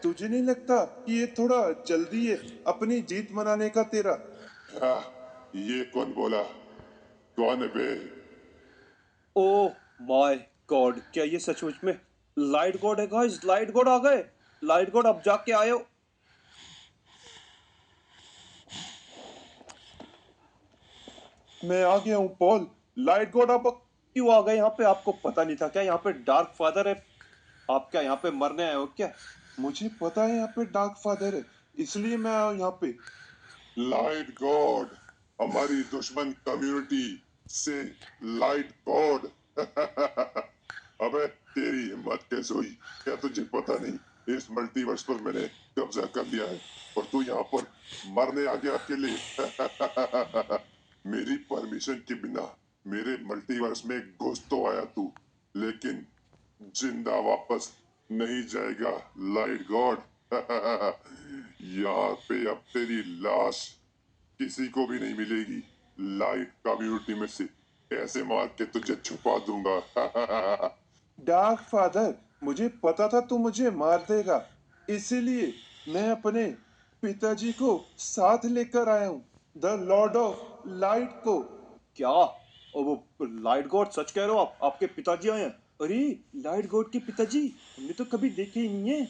तुझे नहीं लगता कि ये थोड़ा जल्दी है अपनी जीत मनाने का तेरा? हाँ, ये कौन बोला? कौन है बे? ओह माय गॉड, क्या ये सचमुच में लाइट गॉड है गाइस? लाइट गॉड आ गए। लाइट गॉड अब जाके आए हो। मैं आ गया हूँ पॉल। लाइट गॉड आप क्यों आ गए यहाँ पे? आपको पता नहीं था क्या यहाँ पे डार्क फादर है? आप क्या यहाँ पे मरने आए हो क्या? मुझे पता है यहाँ पे डार्क फादर है, इसलिए मैं आया हूँ यहाँ पे। लाइट गॉड, हमारी दुश्मन कम्युनिटी से लाइट गॉड। अबे तेरी हिम्मत कैसे हुई? क्या तुझे पता नहीं इस मल्टीवर्स पर मैंने कब्जा कर लिया है और तू यहाँ पर मरने आ गया अकेले? मेरी परमिशन के बिना मेरे मल्टीवर्स में घुस तो आया तू, लेकिन जिंदा वापस नहीं जाएगा लाइट गॉड। यहाँ पे अब तेरी लाश किसी को भी नहीं मिलेगी। लाइट कम्युनिटी में से ऐसे मार के तुझे छुपा दूंगा। डार्क फादर, मुझे पता था तू मुझे मार देगा, इसीलिए मैं अपने पिताजी को साथ लेकर आया हूँ, द लॉर्ड ऑफ लाइट को। क्या? ओ वो लाइट गॉड, सच कह रहे हो आप? आपके पिताजी आए हैं? अरे लाइट गॉड के पिताजी हमने तो कभी देखे ही नहीं है।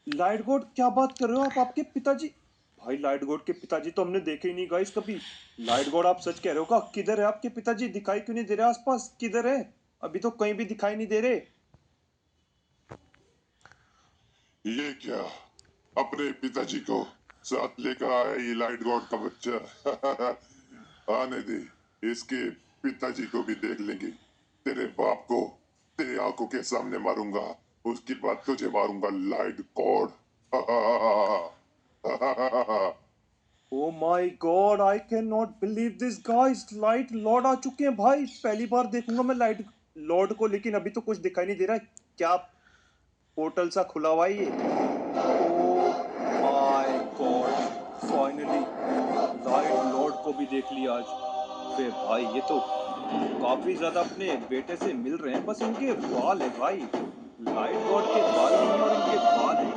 लाइट गॉड, क्या बात कर रहे हो आप? आपके पिताजी? भाई लाइट गॉड के पिताजी तो हमने देखे ही नहीं गाइस कभी। लाइट गॉड, आप सच कह रहे हो का? किधर है आपके पिताजी? दिखाई क्यों नहीं दे रहे आसपास? किधर है? अभी तो कहीं भी दिखाई नहीं दे रहे। ये क्या, अपने पिताजी को साथ लेकर आया ये लाइट गॉड का बच्चा? आने दे, इसके पिताजी को भी देख लेंगे। तेरे बाप को तेरे आंखों के सामने मारूंगा, उसके बाद तुझे मारूंगा light god. Oh my God, I can not believe this guys. Light lord आ चुके हैं भाई। पहली बार देखूंगा मैं लाइट लॉर्ड को, लेकिन अभी तो कुछ दिखाई नहीं दे रहा है। क्या पोर्टल सा खुला हुआ है ये? ओ my God, finally light Lord को भी देख लिया आज। बे भाई, ये तो काफी ज्यादा अपने बेटे से मिल रहे हैं। बस इनके बाल है भाई, लाइट गॉड के बाल नहीं और इनके बाल है।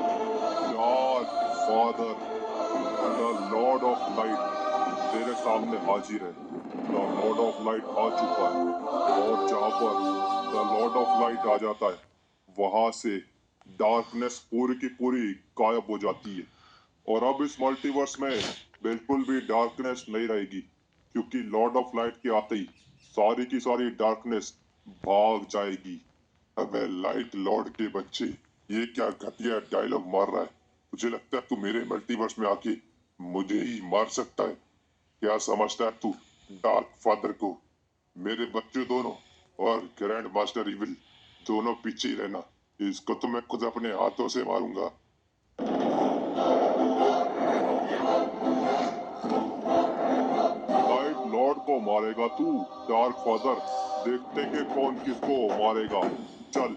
God father, the Lord of light तेरे सामने हाजिर है। द लॉर्ड ऑफ लाइट आ चुका है और जहां पर द लॉर्ड ऑफ लाइट आ जाता है वहां से डार्कनेस पूरी की पूरी गायब हो जाती है और अब इस मल्टीवर्स में बिल्कुल भी डार्कनेस नहीं रहेगी, क्योंकि लॉर्ड ऑफ लाइट के आते ही सारी की सारी डार्कनेस भाग जाएगी। अबे लाइट लॉर्ड के बच्चे, ये क्या घटिया डायलॉग मार रहा है? मुझे लगता है तू मेरे मल्टीवर्स में आके मुझे ही मार सकता है। क्या समझता है तू डार्क फादर को? मेरे बच्चे दोनों और ग्रैंड मास्टर इविल दोनों पीछे ही रहना, इसको तो मैं खुद अपने हाथों से मारूंगा। लाइट लॉर्ड को मारेगा तू डार्क फादर? देखते कि कौन किसको मारेगा। चल।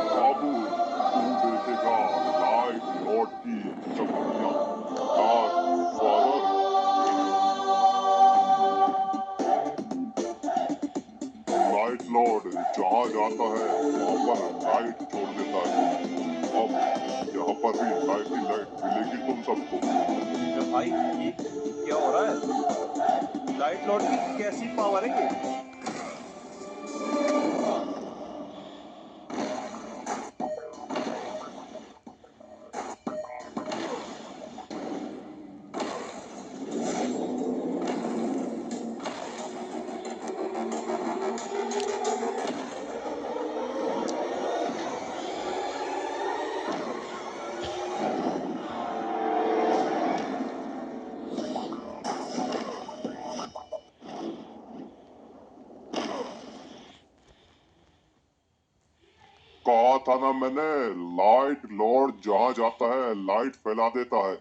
बाबू, तू देखेगा लाइट लॉर्ड की शक्तियां। Dark father. लाइट लॉर्ड जहाँ जाता है वहाँ पर लाइट छोड़ देता है। अब यहाँ पर भी लाइट ही लाइट मिलेगी तुम सबको। बे भाई, ये क्या हो रहा है? लाइट लॉर्ड की कैसी पावर है ये? कहा था ना मैंने, लाइट लॉर्ड जहाँ जाता है लाइट फैला देता है।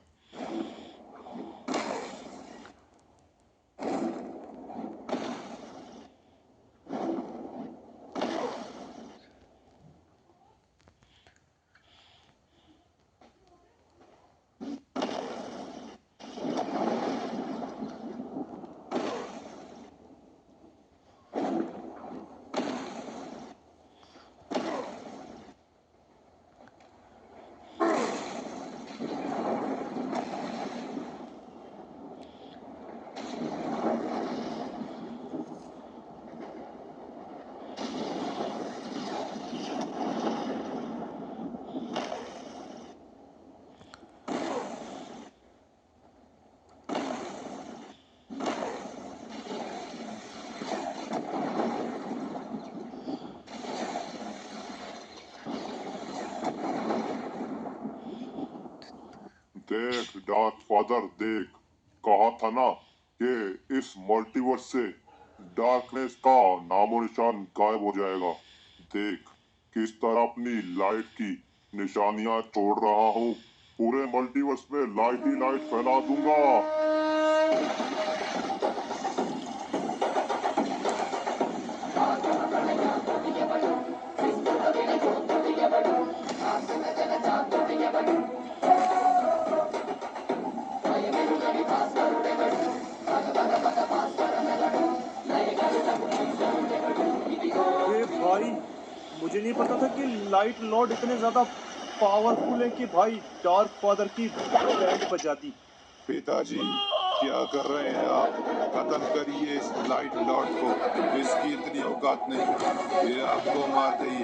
देख डार्क फादर देख, कहा था ना कि इस मल्टीवर्स से डार्कनेस का नामो निशान गायब हो जाएगा। देख किस तरह अपनी लाइट की निशानियां छोड़ रहा हूँ, पूरे मल्टीवर्स में लाइट ही लाइट फैला दूंगा। ये भाई, मुझे नहीं पता था कि लाइट लॉर्ड इतने ज्यादा पावरफुल है कि भाई डार्क फादर की बैंड बजा दी। पिताजी, क्या कर रहे हैं आप? खत्म करिए इस लाइट लॉर्ड को। इसकी इतनी औकात नहीं, ये आपको मार देगी।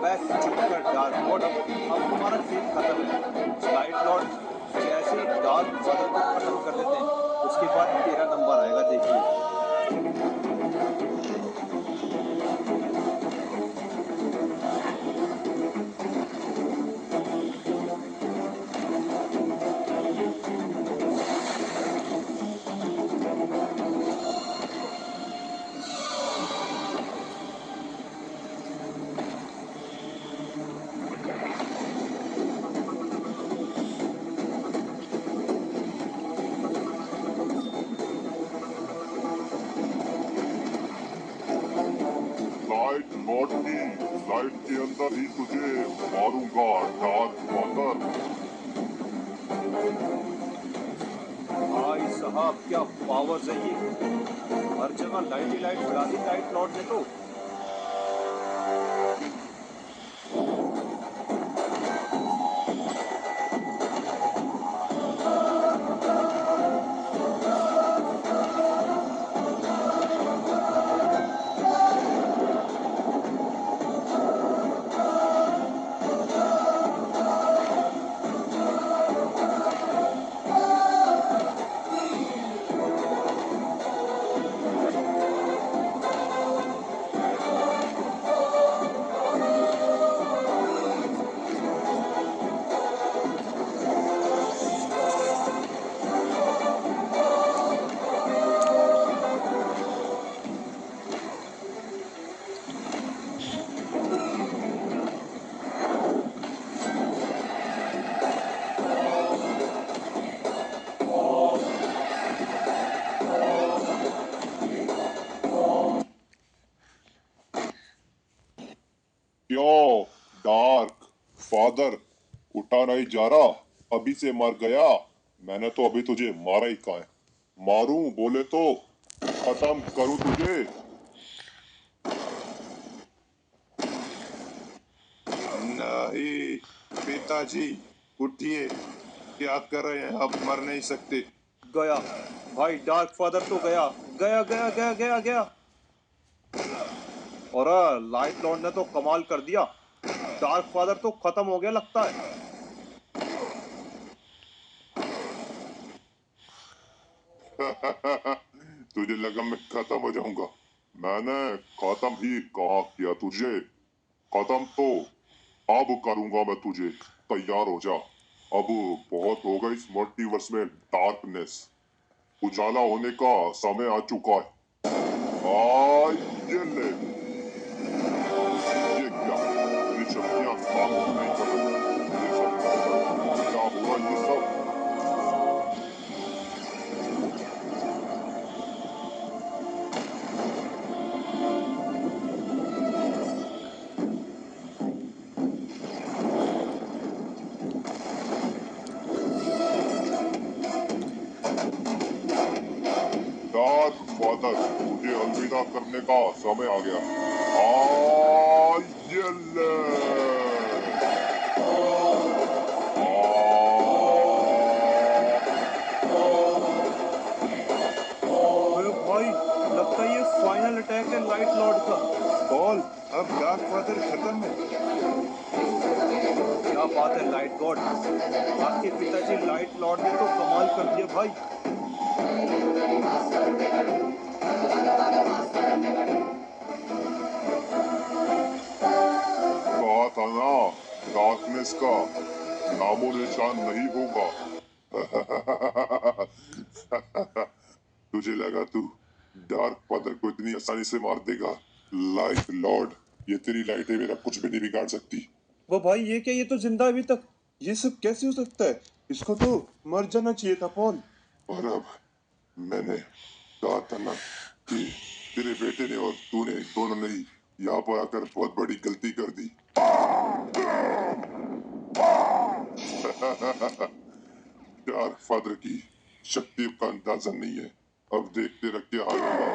बस चुप कर डार्क लॉर्ड, अब तुम्हारा खेल खत्म है। लाइट लॉर्ड जैसे ही डार्क फादर को खत्म कर देते हैं, उसके बाद तेरा नंबर आएगा, देखिए। लाइट लॉर्ड की लाइट के अंदर ही तुझे मारूंगा डार्क फादर। भाई साहब, क्या पावर्स है ये! हर जगह लाइट ही लाइट उड़ा दी लाइट लॉर्ड ने तो। क्यों डार्क फादर उठा नहीं जा रहा? अभी से मर गया? मैंने तो अभी तुझे मारा ही कहा है। मारूं बोले तो खत्म करूं तुझे। नहीं पिताजी, उठिए। क्या कर रहे हैं? आप मर नहीं सकते। गया भाई, डार्क फादर तो गया गया गया गया गया गया। और लाइट लॉर्ड ने तो कमाल कर दिया। डार्क फादर तो खत्म हो गया लगता है। तुझे लगा मैं खत्म हो जाऊंगा? मैंने खत्म ही कहा किया तुझे। खत्म तो अब करूंगा मैं तुझे। तैयार हो जा। अब बहुत हो गई इस मल्टीवर्स में डार्कनेस। उजाला होने का समय आ चुका है। ये ले। ये क्या? मेरी शक्तियां काम क्यों नहीं कर रही? ये सब क्या हुआ ये सब? डार्क फादर, मुझे अलविदा करने का समय आ गया। ये ले। अरे भाई, लगता है ये फाइनल अटैक है लाइट लॉर्ड का। बॉल, अब डार्क फादर खत्म है। क्या बात है लाइट गॉड, आपके पिताजी लाइट लॉर्ड ने तो कमाल कर दिया भाई। कहा था ना डार्कनेस का नामो निशान नहीं होगा। तुझे लगा तू डार्क फादर को इतनी आसानी से मार देगा? लाइट लॉर्ड, ये तेरी लाइटें मेरा कुछ भी नहीं बिगाड़ सकती। वो भाई ये क्या, ये तो जिंदा है अभी तक। ये सब कैसे हो सकता है? इसको तो मर जाना चाहिए था पॉल। और अब मैंने कहा था ना कि तेरे बेटे ने और तूने दोनों ने ही यहाँ पर आकर बहुत बड़ी गलती कर दी। डार्क फादर की शक्ति का अंदाजा नहीं है। अब देखते रह क्या हाल होगा।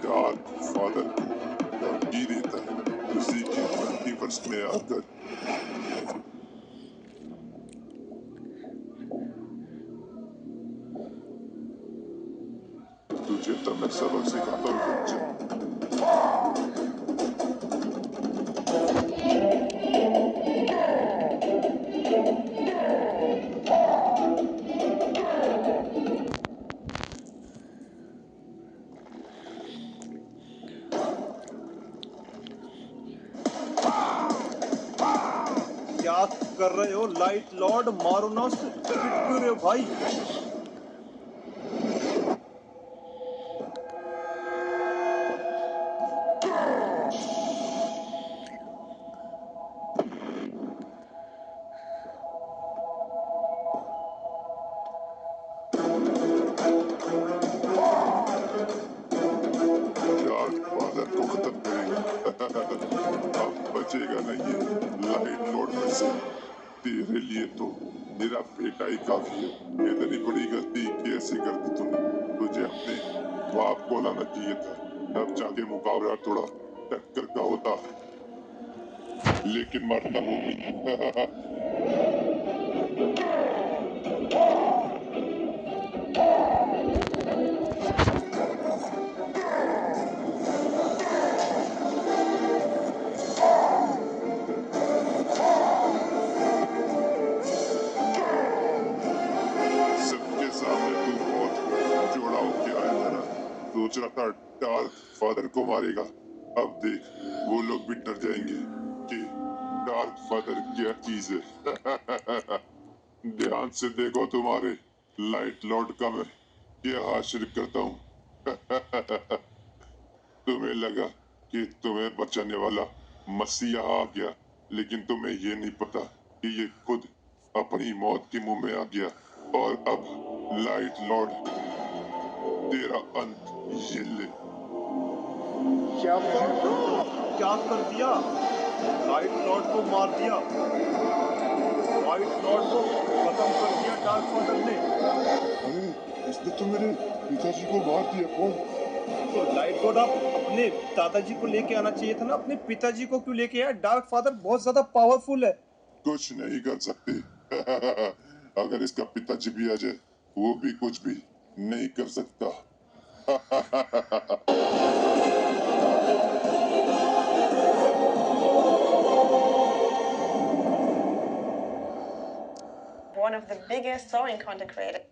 डार्क फादर को धमकी देता है उसी के मल्टीवर्स में आकर। तुझे तो मैं सबक सिखाता हूँ बच्चा। क्या कर रहे हो लाइट लॉर्ड? मारो ना उसको, पिट क्यों रहे हो भाई? डार्क फादर को खत्म करेगा। अब बचेगा नहीं ये लाइट लॉर्ड में से। तेरे लिए तो मेरा बेटा ही काफी है। इतनी बड़ी गलती कैसे कर दी तूने? तुझे अपने बाप को लाना चाहिए था, तब जाके मुकाबला थोड़ा टक्कर का होता। लेकिन मरता वो भी। सबके सामने तू बहुत चौड़ा होके आया था ना। सोच रहा था डार्क फादर को मारेगा। अब देख वो लोग भी डर जाएंगे कि डार्क फादर क्या चीज है। ध्यान से देखो तुम्हारे लाइट लॉर्ड का मैं क्या हासिल करता हूँ। तुम्हें लगा कि तुम्हें बचाने वाला मसीहा आ गया, लेकिन तुम्हें ये नहीं पता कि ये खुद अपनी मौत के मुंह में आ गया। और अब लाइट लॉर्ड, तेरा अंत ये ले। क्या क्या कर दिया? लाइट लॉर्ड को मार दिया, लाइट लॉर्ड को खत्म कर दिया डार्क फादर ने। अरे इसने तो मेरे पिताजी को मार दिया। कौन? तो लाइट लॉर्ड, आप अपने दादाजी को लेके आना चाहिए था ना, अपने पिताजी को क्यों लेके आया? डार्क फादर बहुत ज्यादा पावरफुल है। कुछ नहीं कर सकते। अगर इसका पिताजी भी आ जाए, वो भी कुछ भी नहीं कर सकता। One of the biggest sewing content creators.